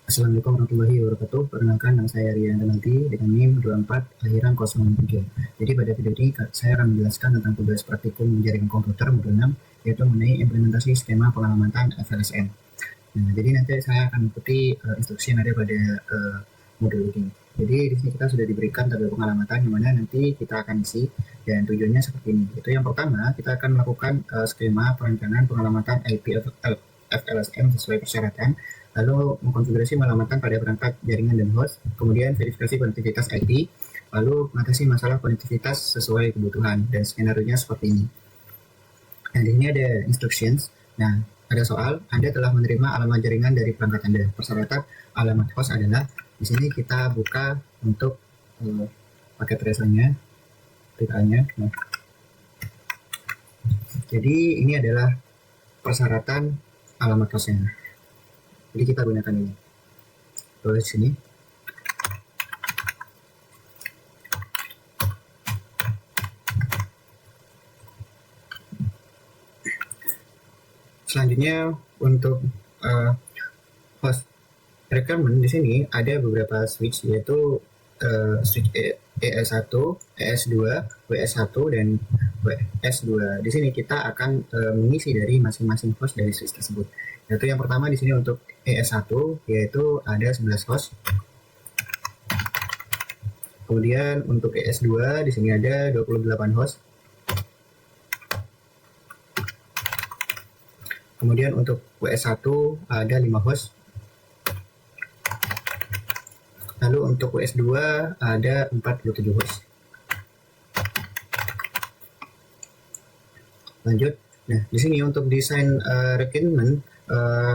Assalamualaikum warahmatullahi wabarakatuh. Perkenalkan, nama saya Rian Danaldi dengan NIM 24 akhiran 03. Jadi pada video ini saya akan menjelaskan tentang tugas praktikum jaringan komputer modul 6, yaitu mengenai implementasi skema pengamatan FLSM. Nah, jadi nanti saya akan mengikuti instruksi yang ada pada modul ini. Jadi di sini kita sudah diberikan tabel pengamatan yang mana nanti kita akan isi, dan tujuannya seperti ini. Itu yang pertama, kita akan melakukan skema perencanaan pengamatan IP FLSM sesuai persyaratan, lalu mengkonfigurasi pengamatan pada perangkat jaringan dan host, kemudian verifikasi konektivitas IP, lalu mengatasi masalah konektivitas sesuai kebutuhan, dan skenario-nya seperti ini. Nah, di sini ada instructions. Nah, ada soal, Anda telah menerima alamat jaringan dari perangkat Anda. Persyaratan alamat host adalah, di sini kita buka untuk paket tracernya, PK-nya. Nah, jadi ini adalah persyaratan alamat hostnya. Jadi kita gunakan ini. Tulis sini. Selanjutnya untuk host requirement di sini ada beberapa switch, yaitu switch ES1, ES2, WS1 dan WS2. Di sini kita akan mengisi dari masing-masing host dari switch tersebut. Yaitu yang pertama di sini untuk ES1 yaitu ada 11 host. Kemudian untuk ES2 di sini ada 28 host. Kemudian untuk WS1 ada 5 host. Lalu untuk WS2 ada 47 host. Lanjut. Nah, di sini untuk desain requirement,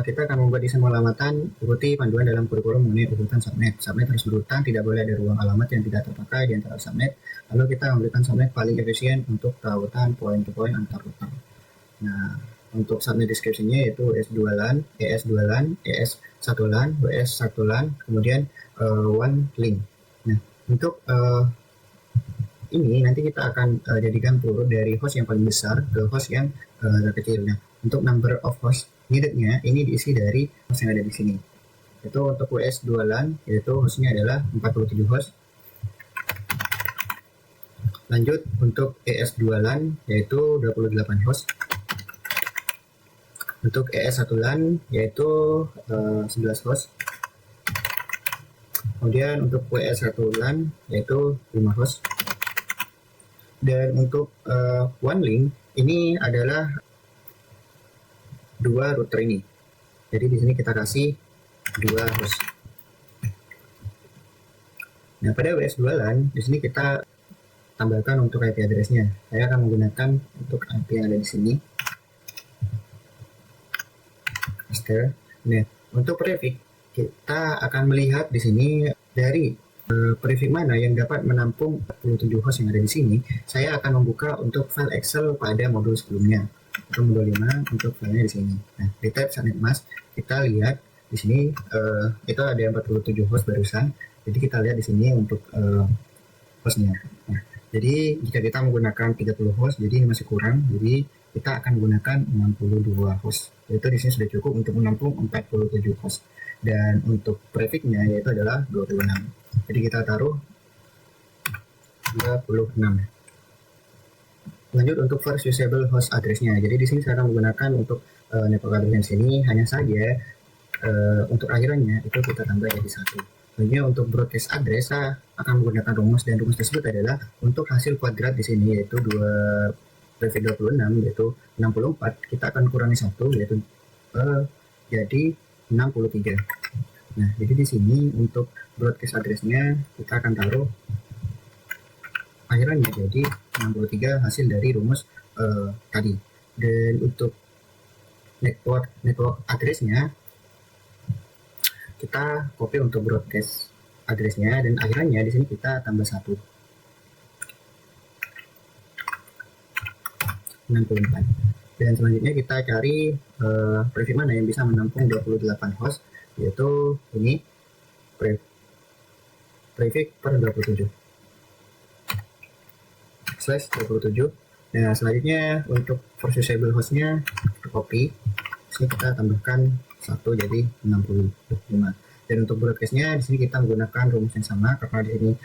kita akan membuat desain pengamatan ikuti panduan dalam kurikulum mengenai urutan subnet. Subnet harus berurutan, tidak boleh ada ruang alamat yang tidak terpakai di antara subnet. Lalu kita memberikan subnet paling efisien untuk perawatan point-to-point antar router. Nah, untuk subnet description-nya yaitu ES2 LAN, ES2 LAN, ES1 LAN, WS1 LAN, kemudian one link. Nah, untuk ini nanti kita akan jadikan peluru dari host yang paling besar ke host yang terkecil. Nah, untuk number of host needed-nya ini diisi dari host yang ada di sini. Itu untuk WS2 LAN, yaitu hostnya adalah 47 host. Lanjut untuk ES2 LAN, yaitu 28 host. Untuk ES1 LAN yaitu 11 host. Kemudian untuk WS1 LAN yaitu 5 host. Dan untuk one link ini adalah 2 router ini. Jadi di sini kita kasih 2 host. Nah, pada WS2 LAN di sini kita tambahkan untuk IP address-nya. Saya akan menggunakan untuk IP yang ada di sini. Nah, untuk prefix kita akan melihat di sini dari prefix mana yang dapat menampung 47 host yang ada di sini. Saya akan membuka untuk file Excel pada modul sebelumnya. Untuk modul 5 untuk filenya di sini. Nah, di tab subnet mask kita lihat di sini itu ada 47 host barusan. Jadi kita lihat di sini untuk hostnya. Nah, jadi jika kita menggunakan 30 host, jadi ini masih kurang. Jadi kita akan menggunakan 62 host. Yaitu di sini sudah cukup untuk menampung 47 host. Dan untuk prefixnya yaitu adalah 26. Jadi kita taruh 26. Lanjut untuk first usable host address-nya. Jadi di sini saya akan menggunakan untuk network address ini, hanya saja untuk akhirannya itu kita tambah jadi 1. Selanjutnya untuk broadcast address saya akan menggunakan rumus, dan rumus tersebut adalah untuk hasil kuadrat di sini yaitu 26 yaitu 64, kita akan kurangi 1 yaitu jadi 63. Nah, jadi di sini untuk broadcast address-nya kita akan taruh akhirannya jadi 63 hasil dari rumus tadi. Dan untuk network address-nya kita copy untuk broadcast address-nya, dan akhirannya di sini kita tambah 1. 64. Dan selanjutnya kita cari prefix mana yang bisa menampung 28 host, yaitu ini prefix per 27 slash 27. Nah, selanjutnya untuk first usable hostnya copy, sini kita tambahkan 1 jadi 65. Dan untuk broadcastnya di sini kita menggunakan rumus yang sama karena di sini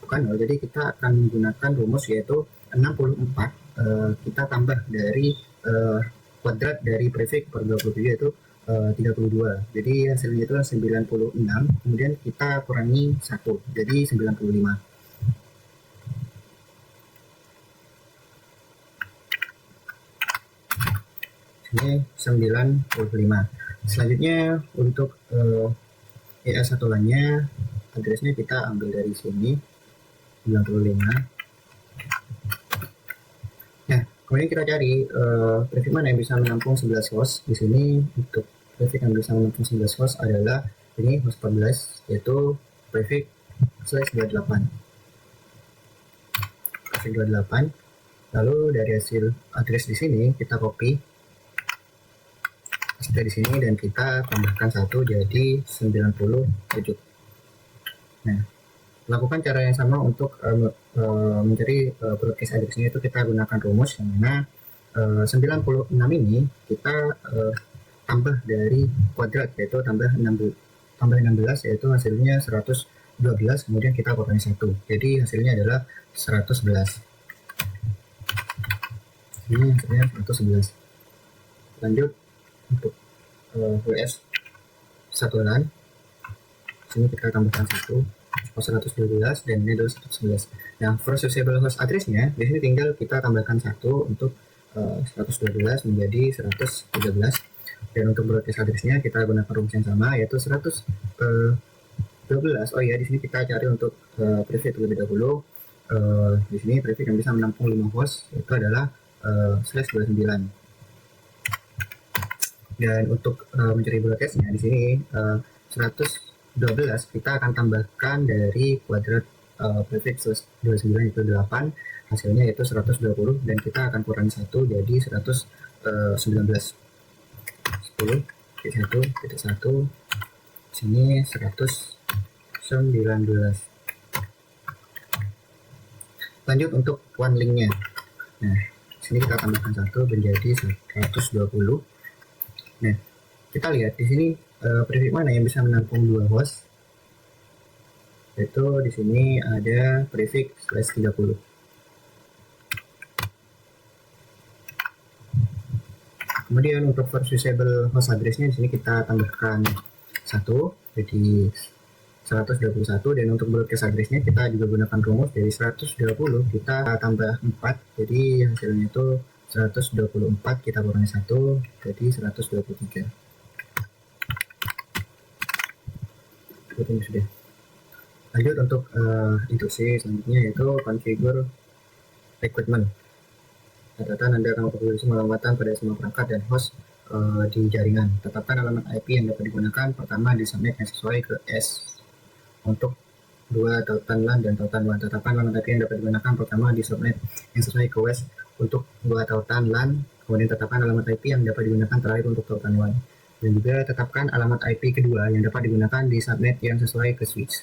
bukan 0, jadi kita akan menggunakan rumus yaitu 64 kita tambah dari kuadrat dari prefix per 27 yaitu 32. Jadi hasilnya itu 96, kemudian kita kurangi 1 jadi 95. Ini 95. Selanjutnya untuk ES1 lainnya, addressnya kita ambil dari sini 95. Nah, kemudian kita cari prefix mana yang bisa menampung 11 host. Di sini untuk prefix yang bisa menampung 11 host adalah ini host 14, yaitu prefix /28. Prefix 28. Lalu dari hasil address di sini kita copy di sini dan kita tambahkan 1 jadi 97. Nah, lakukan cara yang sama untuk mencari broadcast address-nya, itu kita gunakan rumus yang mana 96 ini kita tambah dari kuadrat yaitu tambah 16 yaitu hasilnya 112, kemudian kita kurangi 1 jadi hasilnya adalah 111. Ini hasilnya 111. Lanjut untuk WS 1 LAN, sini kita tambahkan 1 112 dan ini adalah 111. Nah, for usable host address-nya di sini tinggal kita tambahkan 1 untuk 112 menjadi 113, dan untuk broadcast address-nya kita gunakan rumus yang sama yaitu 112. Oh ya, di sini kita cari untuk prefix terlebih dahulu. Di sini prefix yang bisa menampung 5 host itu adalah /29. Dan untuk mencari broadcastnya di sini 112 kita akan tambahkan dari kuadrat prefix 29 itu 8, hasilnya yaitu 120 dan kita akan kurangi 1 jadi 119. 10 titik 1 sini 119. Lanjut untuk one linknya. Nah, sini kita tambahkan 1 menjadi 120. Nah, kita lihat di sini prefix mana yang bisa menampung 2 host. Yaitu di sini ada prefix /30. Kemudian untuk for usable host address-nya di sini kita tambahkan 1 jadi 121, dan untuk broadcast address-nya kita juga gunakan rumus dari 120 kita tambah 4 jadi hasilnya itu 124, kita kurangi 1 jadi 123. Ini sudah. Lanjut untuk instruksi selanjutnya yaitu configure equipment. Catatan Anda akan memproduksi pengamatan pada semua perangkat dan host di jaringan. Tetapkan alamat IP yang dapat digunakan. Pertama, di subnet yang sesuai ke S. Untuk 2 tautan LAN dan tautan WAN. Tetapkan alamat IP yang dapat digunakan. Pertama, di subnet yang sesuai ke WAN untuk 2 tautan LAN. Kemudian tetapkan alamat IP yang dapat digunakan terakhir untuk tautan WAN. Dan juga tetapkan alamat IP kedua yang dapat digunakan di subnet yang sesuai ke switch.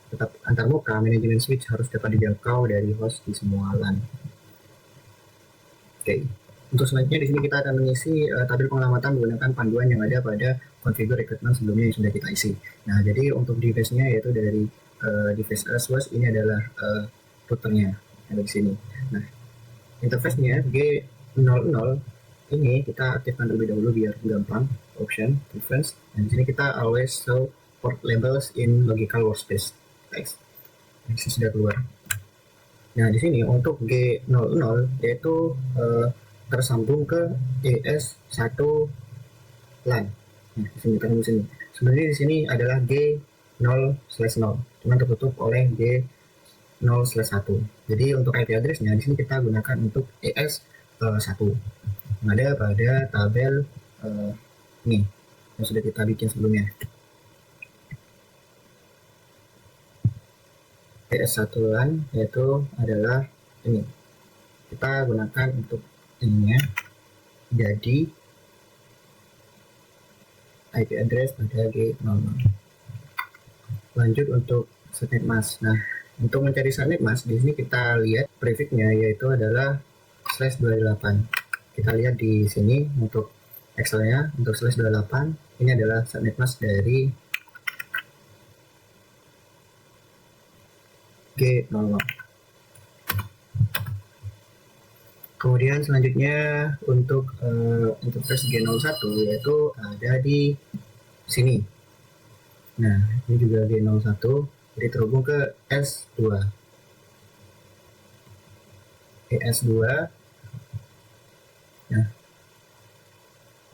Tetap antarmuka, manajemen switch harus dapat dijangkau dari host di semua LAN. Oke. Untuk selanjutnya di sini kita akan mengisi tabel pengamatan menggunakan panduan yang ada pada configure equipment sebelumnya yang sudah kita isi. Nah, jadi untuk device-nya yaitu dari device source ini adalah routernya ada di sini. Nah, interface-nya G00 ini kita aktifkan terlebih dahulu biar gampang. Option, preference, dan di sini kita always show port labels in logical workspace. Next. Ini sudah keluar. Nah, di sini untuk G00 yaitu tersambung ke ES1 LAN. Nah, di sini kita sini. Sebenarnya di sini adalah G0/0, cuma tertutup oleh G0/1. Jadi untuk IP address-nya di sini kita gunakan untuk ES1 yang ada pada tabel ini yang sudah kita bikin sebelumnya. ES1 LAN yaitu adalah ini, kita gunakan untuk ininya, jadi IP address pada G00. Lanjut untuk subnet mask. Nah, untuk mencari subnet mask di sini kita lihat prefixnya yaitu adalah /28. Kita lihat di sini untuk Excelnya untuk slash 28 ini adalah subnet mask dari G00. Kemudian selanjutnya untuk interface G01 yaitu ada di sini. Nah, ini juga G01, jadi terhubung ke S2. ES2. Nah,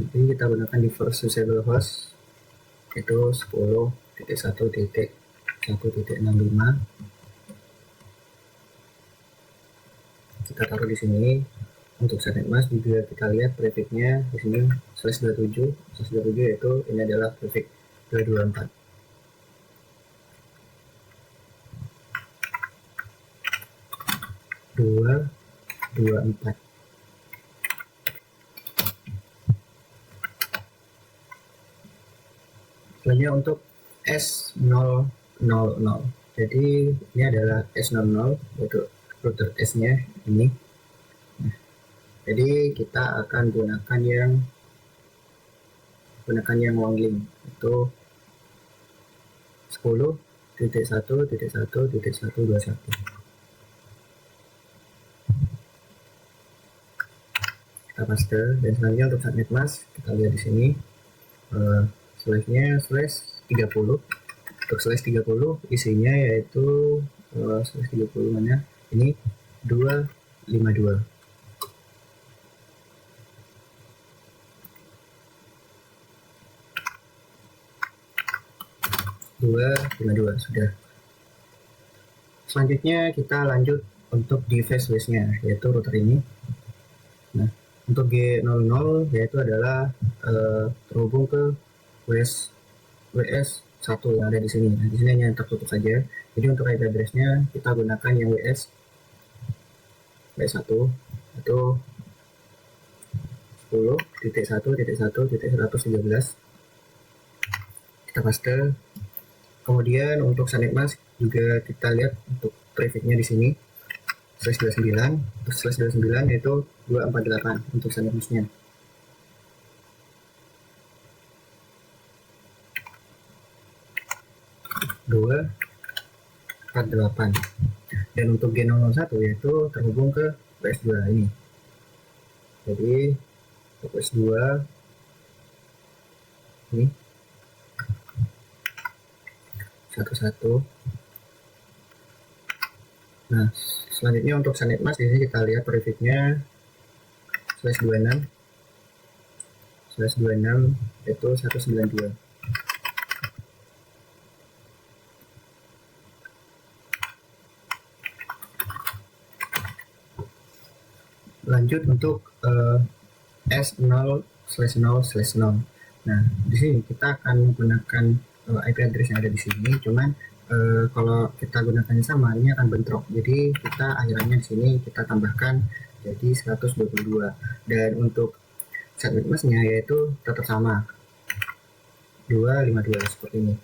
ini kita gunakan di first usable host itu 10.1.1.65. Kita taruh di sini. Untuk subnet mask juga kita lihat prefixnya di sini /27. /27 yaitu ini adalah prefix 224. Selanjutnya untuk S000. Jadi ini adalah S00 yaitu router S-nya ini. Jadi kita akan gunakan yang long link itu 10.1.1.121. Kita paste dan selanjutnya untuk subnet mask kita lihat di sini slashnya /30. Untuk /30 isinya yaitu /30 mana ini 252. Sudah. Selanjutnya kita lanjut untuk device listnya yaitu router ini. Nah, untuk G00 yaitu adalah terhubung ke WS1 yang ada di sini. Nah, di sini hanya tertutup saja. Jadi untuk IP address-nya kita gunakan yang WS1 itu 10.1.1.113. Kita paste. Kemudian untuk subnet mask juga kita lihat untuk prefixnya di sini /29. Untuk /29 yaitu 248 untuk subnet masknya. Dan untuk G001 yaitu terhubung ke WS2 ini. Jadi untuk WS2 ini 11. Nah, selanjutnya untuk subnet mask di sini kita lihat prefixnya /26 itu 192. Lanjut untuk S0/0/0. Nah, di sini kita akan menggunakan IP address yang ada di sini, cuman kalau kita gunakannya sama ini akan bentrok. Jadi kita akhirannya di sini kita tambahkan jadi 122. Dan untuk subnet masknya yaitu tetap sama 252 seperti ini.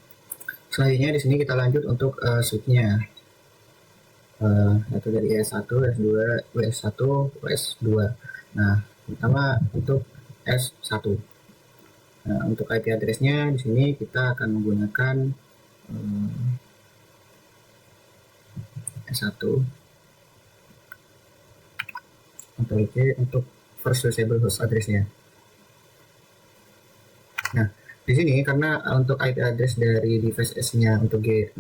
Selanjutnya di sini kita lanjut untuk switch-nya. Yaitu dari S1, S2, WS1, WS2. Nah, pertama untuk S1. Nah, untuk IP address-nya di sini kita akan menggunakan S1 untuk first usable host address-nya. Nah, di sini karena untuk IP address dari device S-nya untuk G00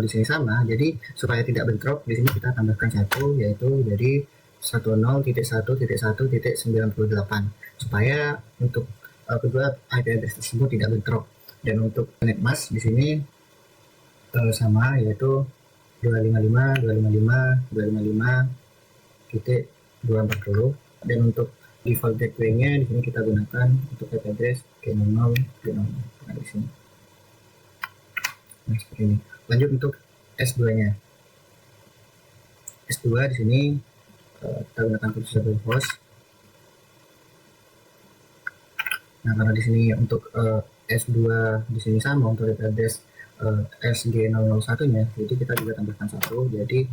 di sini sama, jadi supaya tidak bentrok di sini kita tambahkan 1 yaitu jadi 10.1.1.98 supaya untuk kedua IP address tersebut tidak bentrok. Dan untuk subnet mask di sini sama yaitu 255.240. Dan untuk default gateway-nya di sini kita gunakan untuk IP address G00 di sini. Nah, seperti ini. Lanjut untuk S2-nya. S2 di sini kita gunakan usable host. Nah, karena di sini untuk S2 di sini sama untuk IP address SG001-nya, jadi kita juga tambahkan 1, jadi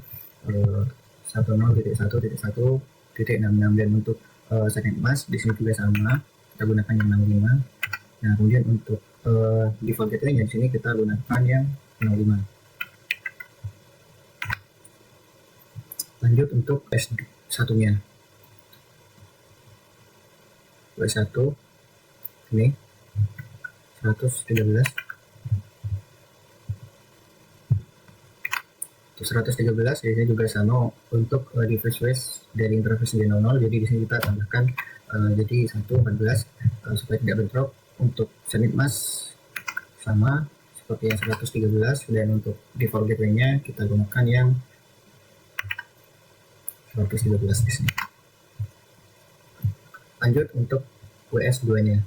10.1.1.66. Dan untuk subnet mask di sini juga sama kita gunakan yang 65. Nah, kemudian untuk default gateway-nya di sini kita gunakan yang 05. Lanjut untuk S1-nya. W1 ini 113. Untuk 113 ini juga sama untuk device waste dari interface G00. Jadi di sini kita tambahkan jadi 114 supaya tidak bentrok. Untuk sending mask sama seperti yang 113, dan untuk default gateway-nya kita gunakan yang 113 di sini. Lanjut untuk WS2-nya.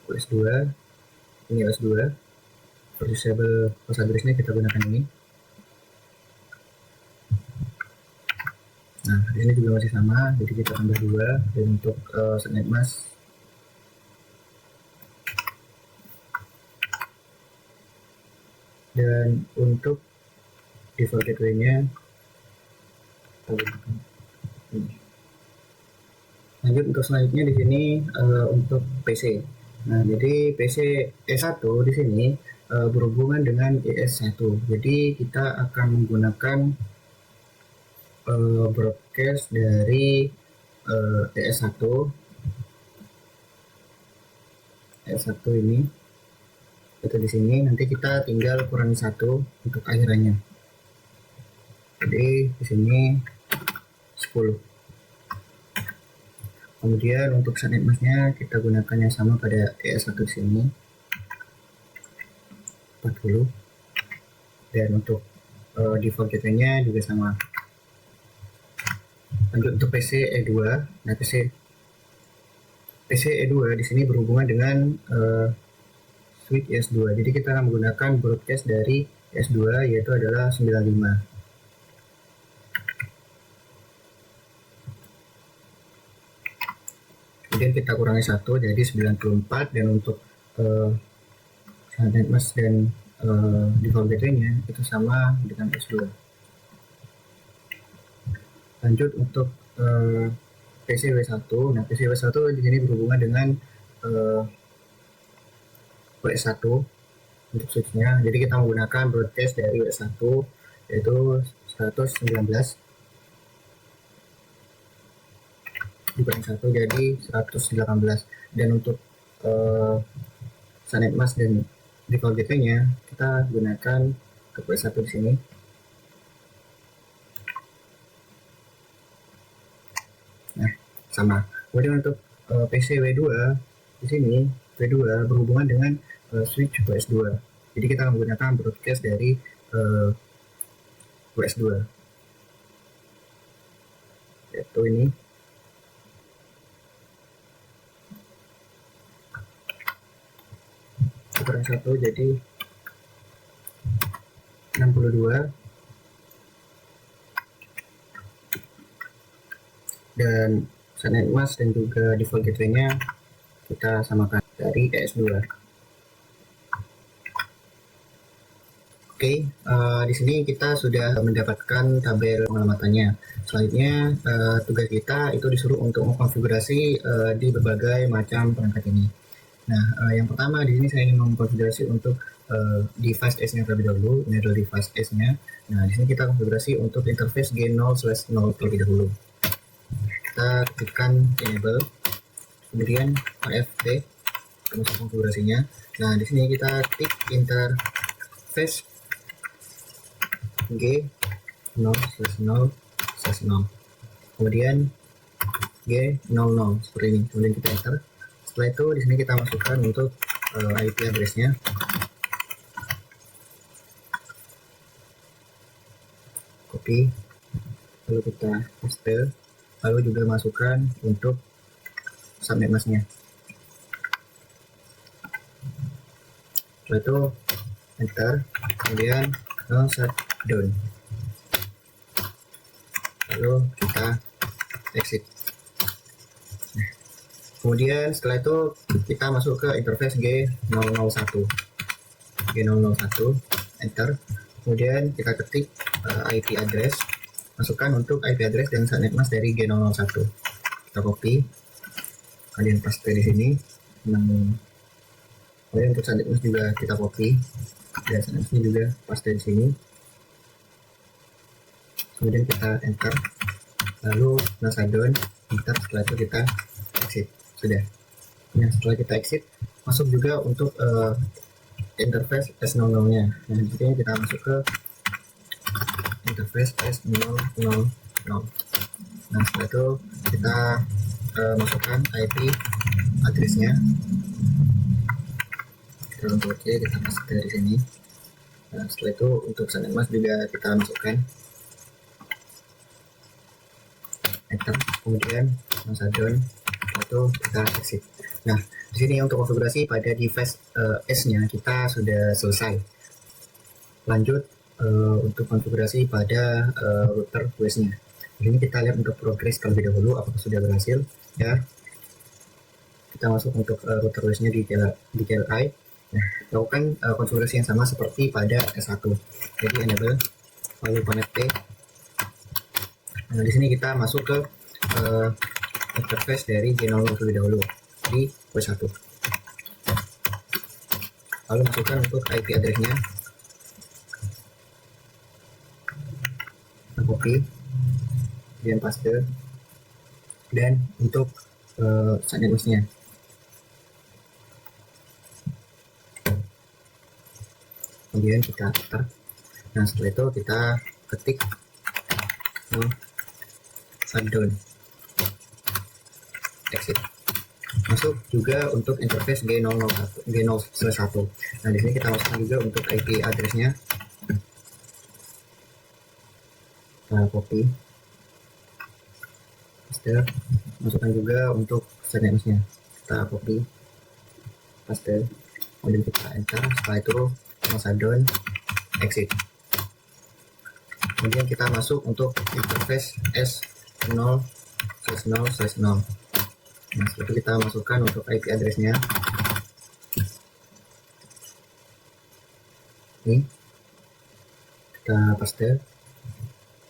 WS2 ini WS2 Reusable host address-nya kita gunakan ini. Nah, di sini juga masih sama, jadi kita tambah 2. Dan untuk subnet mask dan untuk default gateway-nya kita gunakan ini. Lanjut untuk selanjutnya di sini untuk PC. Nah, jadi PC E1 di sini berhubungan dengan ES1. Jadi kita akan menggunakan broadcast dari ES1 ini itu di sini. Nanti kita tinggal kurangi 1 untuk akhirannya. Jadi di sini 10. Kemudian untuk subnet mask-nya kita gunakan yang sama pada ES1 di sini 40. Dan untuk default gateway-nya juga sama. Lanjut untuk PC E2. Nah, PC E2 di sini berhubungan dengan switch S2. Jadi kita akan menggunakan broadcast dari S2 yaitu adalah 95. Kemudian kita kurangi 1 jadi 94, dan untuk subnet mask dan default gateway-nya itu sama dengan S2. Lanjut untuk PC W1. Nah, PC W1 di sini berhubungan dengan W1 untuk switch-nya. Jadi kita menggunakan broadcast dari W1 yaitu 119 dikurangi 1 jadi 118. Dan untuk subnet mask dan default gateway-nya kita gunakan ke W1 di sini. Nah, sama. Kemudian untuk PC W2 di sini, W2 berhubungan dengan switch WS2. Jadi kita akan menggunakan broadcast dari WS2 yaitu ini. Kurang 1 jadi 62. Dan subnet mask dan juga default gateway-nya kita samakan dari ES2. Oke, di sini kita sudah mendapatkan tabel pengalamannya. Selanjutnya tugas kita itu disuruh untuk mengkonfigurasi di berbagai macam perangkat ini. Nah, yang pertama di sini saya ingin mengkonfigurasi untuk device S-nya terlebih dahulu. Ini adalah device S-nya. Nah, di sini kita konfigurasi untuk interface G0/0 terlebih dahulu. Kita ketikkan enable, kemudian AFT untuk konfigurasinya. Nah, di sini kita klik interface G0/0/0, kemudian G00 seperti ini. Kemudian kita enter. Setelah itu di sini kita masukkan untuk IP address-nya. Copy, lalu kita paste, lalu juga masukkan untuk subnet mask-nya. Setelah itu enter, kemudian shutdown, lalu kita exit. Nah, kemudian setelah itu kita masuk ke interface G001, enter, kemudian kita ketik IP address, masukkan untuk IP address dan subnet mask dari G001. Kita copy, kalian paste di sini. Kemudian untuk subnetmas juga kita copy dan subnetmasnya juga paste di sini. Kemudian kita enter, lalu shutdown, enter. Setelah itu kita exit. Sudah. Nah, setelah kita exit, masuk juga untuk interface S00 nya. Nah, di sini kita masuk ke interface S000. Nah, setelah itu kita masukkan IP addressnya. Kita untuk OK, kita masuk dari sini. Nah, setelah itu untuk subnetmas juga kita masukkan, enter. Kemudian shutdown, setelah itu kita exit. Nah, di sini untuk konfigurasi pada device S-nya kita sudah selesai. Lanjut untuk konfigurasi pada router OS-nya. Di sini kita lihat untuk progres terlebih dahulu apakah sudah berhasil. Ya, kita masuk untuk router OS-nya di CLI. Nah, lakukan konfigurasi yang sama seperti pada S1. Jadi enable, lalu connect. Nah, di sini kita masuk ke interface dari G00 terlebih dahulu di OS1. Lalu masukkan untuk IP address-nya, copy, kemudian paste, dan untuk subnetmas-nya. Kemudian kita enter. Nah, setelah itu kita ketik shutdown, exit. Masuk juga untuk interface G001. Nah, di sini kita masukkan juga untuk IP address-nya. Kita copy, paste, masukkan juga untuk subnetmas-nya. Kita copy, paste, kemudian kita enter. Setelah itu shutdown, exit. Kemudian kita masuk untuk interface S0/0/0. Nah, setelah itu kita masukkan untuk IP address-nya. Ini kita paste.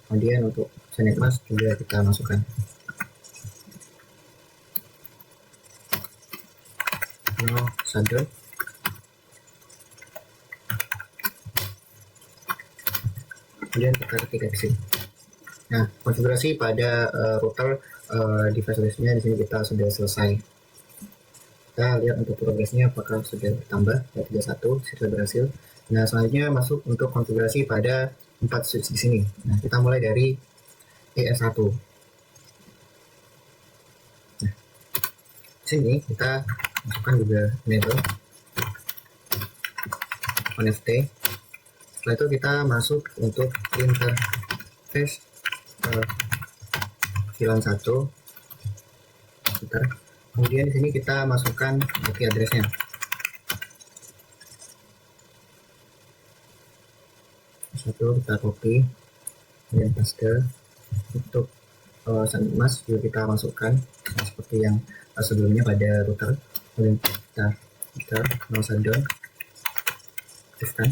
Kemudian untuk subnetmas juga kita masukkan. Shutdown. Kemudian kita ketik exit. Nah, konfigurasi pada router device OS-nya di sini kita sudah selesai. Kita lihat untuk progresnya apakah sudah bertambah. Ya, 31 sudah berhasil. Nah, selanjutnya masuk untuk konfigurasi pada 4 switch di sini. Nah, kita mulai dari ES1. Nah, di sini kita masukkan juga enable connect. Setelah itu kita masuk untuk interface VLAN 1. Bentar. Kemudian di sini kita masukkan IP address-nya. Satu kita copy, kemudian paste. Untuk subnetmas juga kita masukkan seperti yang sebelumnya pada router. Kemudian kita shutdown, aktifkan.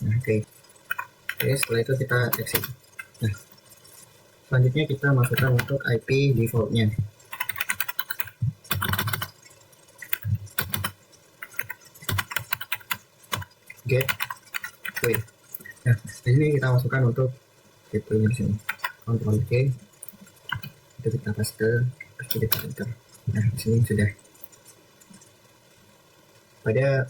Nah, oke, setelah itu kita exit. Nah, selanjutnya kita masukkan untuk IP default-nya. Gateway. Nah, di sini kita masukkan untuk gateway di sini. Ctrl K, itu kita paste, terus kita enter. Nah, di sini sudah. Pada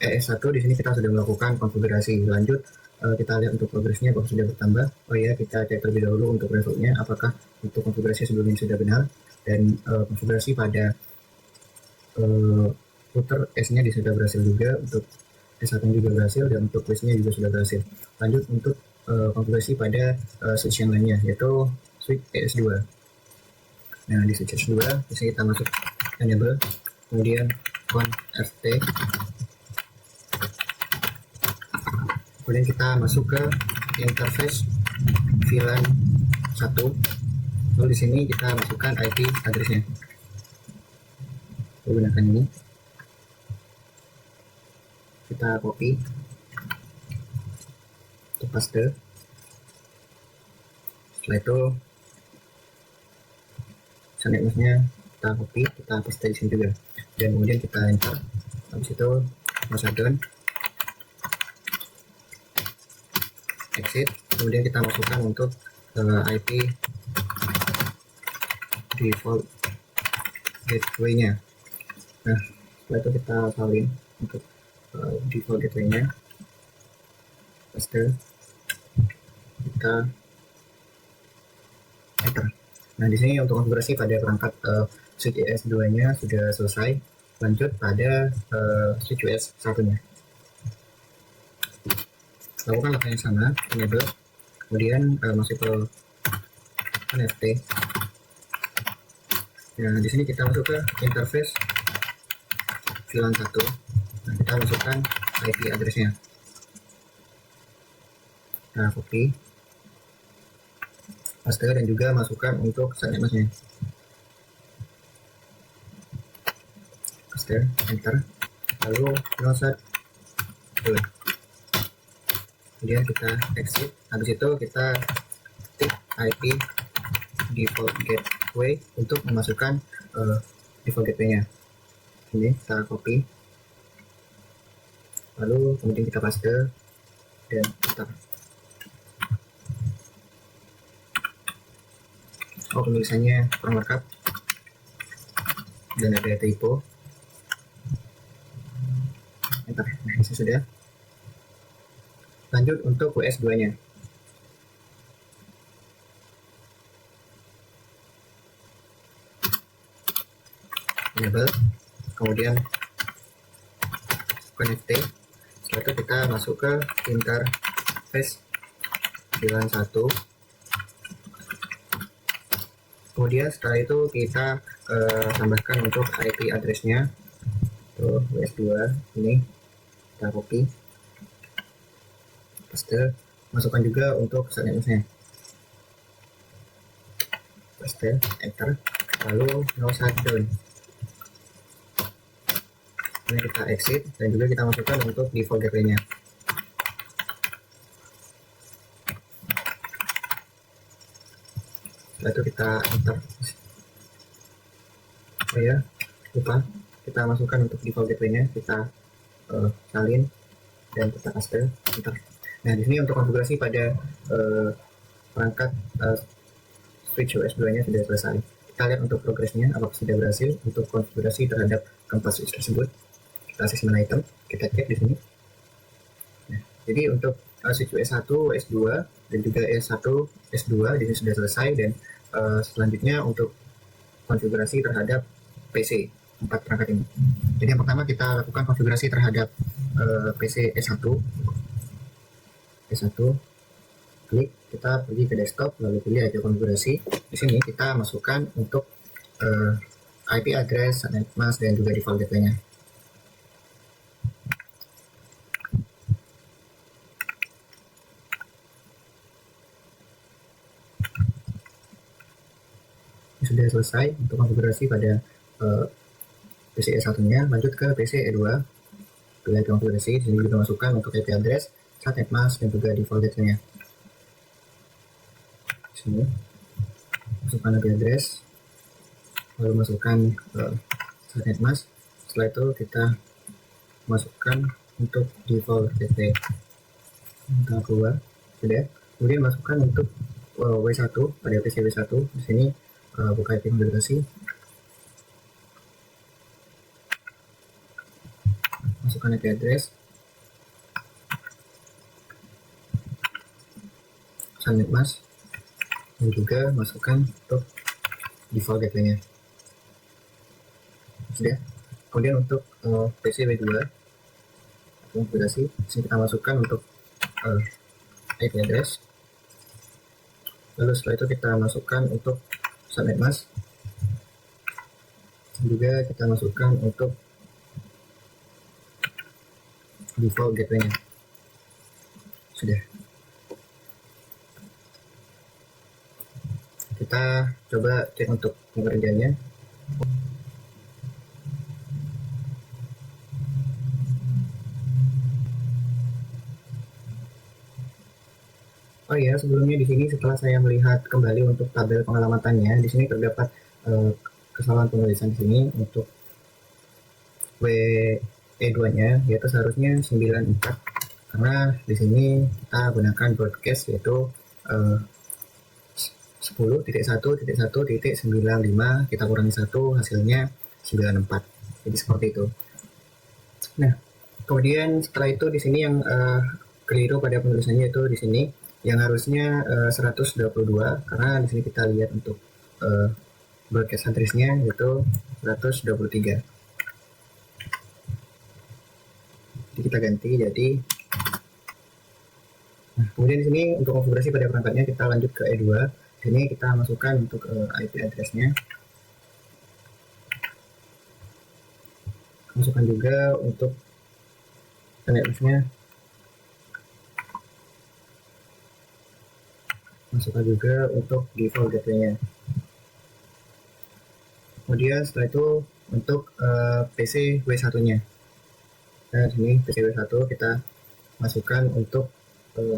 ES1 di sini kita sudah melakukan konfigurasi. Lanjut kita lihat untuk progresnya apakah sudah bertambah. Oh ya, kita cek terlebih dahulu untuk resultnya apakah untuk konfigurasi sebelumnya sudah benar, dan konfigurasi pada router S-nya sudah berhasil juga, untuk S1 juga berhasil, dan untuk switch-nya juga sudah berhasil. Lanjut untuk konfigurasi pada switch yang lainnya, yaitu switch ES2. Nah, di switch ES2 bisa kita masuk enable, kemudian conft, kemudian kita masuk ke interface VLAN 1. Lalu di sini kita masukkan IP address-nya. Kita gunakan ini. Kita copy, kita paste. Setelah itu subnet masknya kita copy, kita paste di sini juga, dan kemudian kita enter. Habis itu shutdown, exit, kemudian kita masukkan untuk IP default gateway-nya. Nah, setelah itu kita salin untuk default gateway-nya, paste, kita enter. Nah, di sini untuk konfigurasi pada perangkat switch ES2-nya sudah selesai. Lanjut pada switch US 1-nya. Lakukan langkah yang sama, enable, kemudian masuk ke NFT. Nah, di sini kita masuk ke interface VLAN 1. Nah, kita masukkan IP address-nya. Nah, copy, paste, dan juga masukkan untuk subnet mask-nya. Paste, enter, lalu no shutdown. Kemudian kita exit. Habis itu kita ketik IP default gateway untuk memasukkan default gateway-nya. Ini kita copy, lalu kemudian kita paste dan enter. Oh, penulisannya kurang lengkap dan ada typo. Enter. Nah, ini sudah. Lanjut untuk WS2-nya. Enable, kemudian connect. Setelah itu kita masuk ke interface VLAN 1. Kemudian setelah itu kita tambahkan untuk IP address-nya. Tuh, WS2 ini kita copy, paste, masukkan juga untuk subnet mask-nya. Paste, enter, lalu no shutdown. Ini kita exit dan juga kita masukkan untuk default gateway-nya. Setelah itu kita enter. Oh ya, lupa, kita masukkan untuk default gateway-nya, kita salin dan kita paste, enter. Nah, di sini untuk konfigurasi pada perangkat switch OS2-nya sudah selesai. Kita lihat untuk progresnya apakah sudah berhasil untuk konfigurasi terhadap keempat switch tersebut. Kita assessment item, kita cek di sini. Nah, jadi untuk switch OS1, OS2 dan juga S1, S2 di sini sudah selesai, dan selanjutnya untuk konfigurasi terhadap PC 4 perangkat ini. Jadi yang pertama kita lakukan konfigurasi terhadap PC S1. Klik, kita pergi ke desktop, lalu pilih aja konfigurasi. Di sini kita masukkan untuk IP address, subnet mask, dan juga default gateway-nya. Ini sudah selesai untuk konfigurasi pada PC E1-nya. Lanjut ke PC E2. Pilih konfigurasi, di sini juga masukkan untuk IP address, subnet mask, dan juga default gateway-nya. Sini masukkan IP address, lalu masukkan subnet mask. Setelah itu kita masukkan untuk default gateway. Kita keluar, sudah. Kemudian masukkan untuk W1 pada PC W1. Di sini buka IP konfigurasi, masukkan IP address, subnet mask, dan juga masukkan untuk default gateway-nya. Sudah. Kemudian untuk PC W2 konfigurasi, sini kita masukkan untuk IP address, lalu setelah itu kita masukkan untuk subnet mask, juga kita masukkan untuk default gateway-nya. Sudah. Kita coba cek untuk pengerjaannya. Oh iya, sebelumnya di sini setelah saya melihat kembali untuk tabel pengalamannya, di sini terdapat kesalahan penulisan di sini untuk WE2-nya yaitu seharusnya 94, karena di sini kita gunakan broadcast yaitu 10.1.1.95, kita kurangi 1 hasilnya 94. Jadi seperti itu. Nah, kemudian setelah itu di sini yang keliru pada penulisannya itu di sini yang harusnya 122, karena di sini kita lihat untuk broadcast address-nya yaitu 123. Jadi kita ganti jadi. Nah, kemudian di sini untuk konfigurasi pada perangkatnya kita lanjut ke E2. Ini kita masukkan untuk IP address-nya. Masukkan juga untuk network-nya. Masukkan juga untuk default gateway-nya. Kemudian setelah itu untuk PC W1-nya. Nah, di sini PC W1 kita masukkan untuk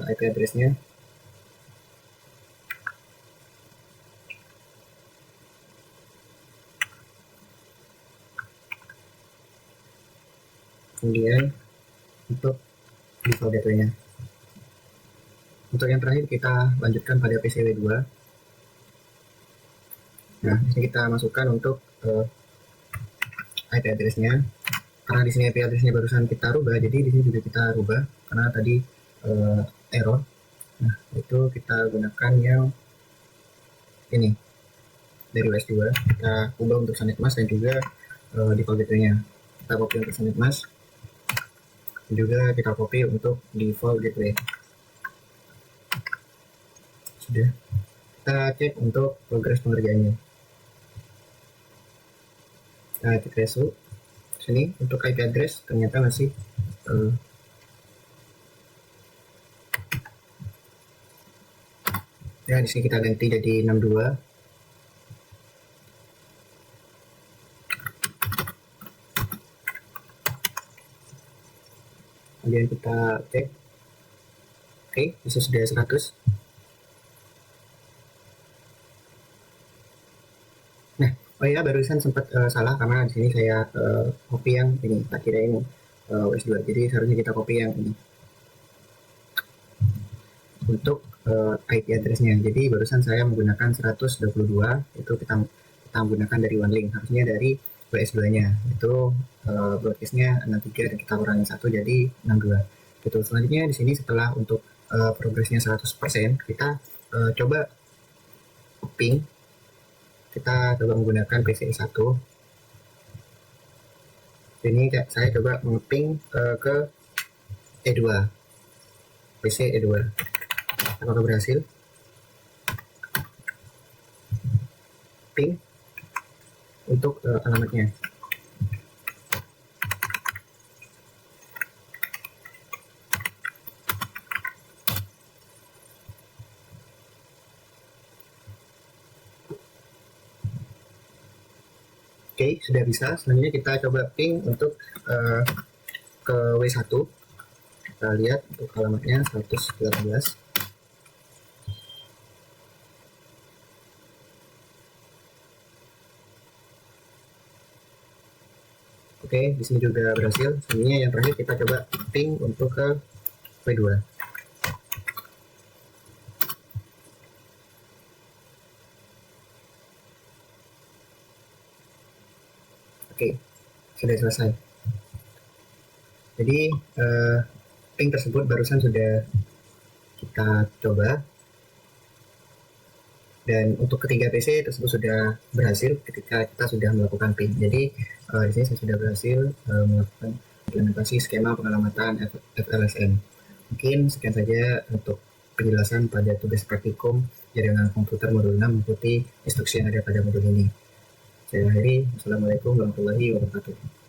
IP address-nya. Kemudian untuk default gateway-nya. Untuk yang terakhir kita lanjutkan pada PCW2. Nah, di sini kita masukkan untuk IP address-nya. Karena di sini IP address-nya barusan kita rubah, jadi di sini juga kita rubah karena tadi error. Nah, itu kita gunakan yang ini dari OS2. Kita ubah untuk Subnet Mask dan juga default gateway-nya. Kita copy untuk Subnet Mask. Juga kita copy untuk default gateway. Sudah. Kita cek untuk progres pengerjaannya. Kita cek result. Sini untuk IP address ternyata masih ya, di sini kita ganti jadi 62. Kemudian kita cek. Oke, bisa sudah 100. Nah, oh ya, barusan sempat salah karena di sini saya copy yang ini, tak kira ini OS2. Jadi seharusnya kita copy yang ini untuk IP address-nya. Jadi barusan saya menggunakan 122, itu kita menggunakan dari OneLink, harusnya dari WS2-nya itu broadcast-nya 63 dan kita kurangi 1 jadi 62. Gitu. Selanjutnya di sini setelah untuk progresnya 100%, kita coba ping. Kita coba menggunakan PCI 1. Ini saya coba mengeping ke E2. PC E2. Apakah berhasil? Ping untuk alamatnya. Oke, sudah bisa. Selanjutnya kita coba ping untuk ke W1. Kita lihat untuk alamatnya 118. Oke, di sini juga berhasil. Selanjutnya yang terakhir kita coba ping untuk ke W2. Oke, sudah selesai. Jadi ping tersebut barusan sudah kita coba, dan untuk ketiga PC tersebut sudah berhasil ketika kita sudah melakukan ping. Jadi di sini saya sudah berhasil melakukan implementasi skema pengalamatan FLSN. Mungkin sekian saja untuk penjelasan pada tugas praktikum jaringan komputer modul 6 mengikuti instruksi yang ada pada modul ini. Saya akhiri. Wassalamualaikum warahmatullahi wabarakatuh.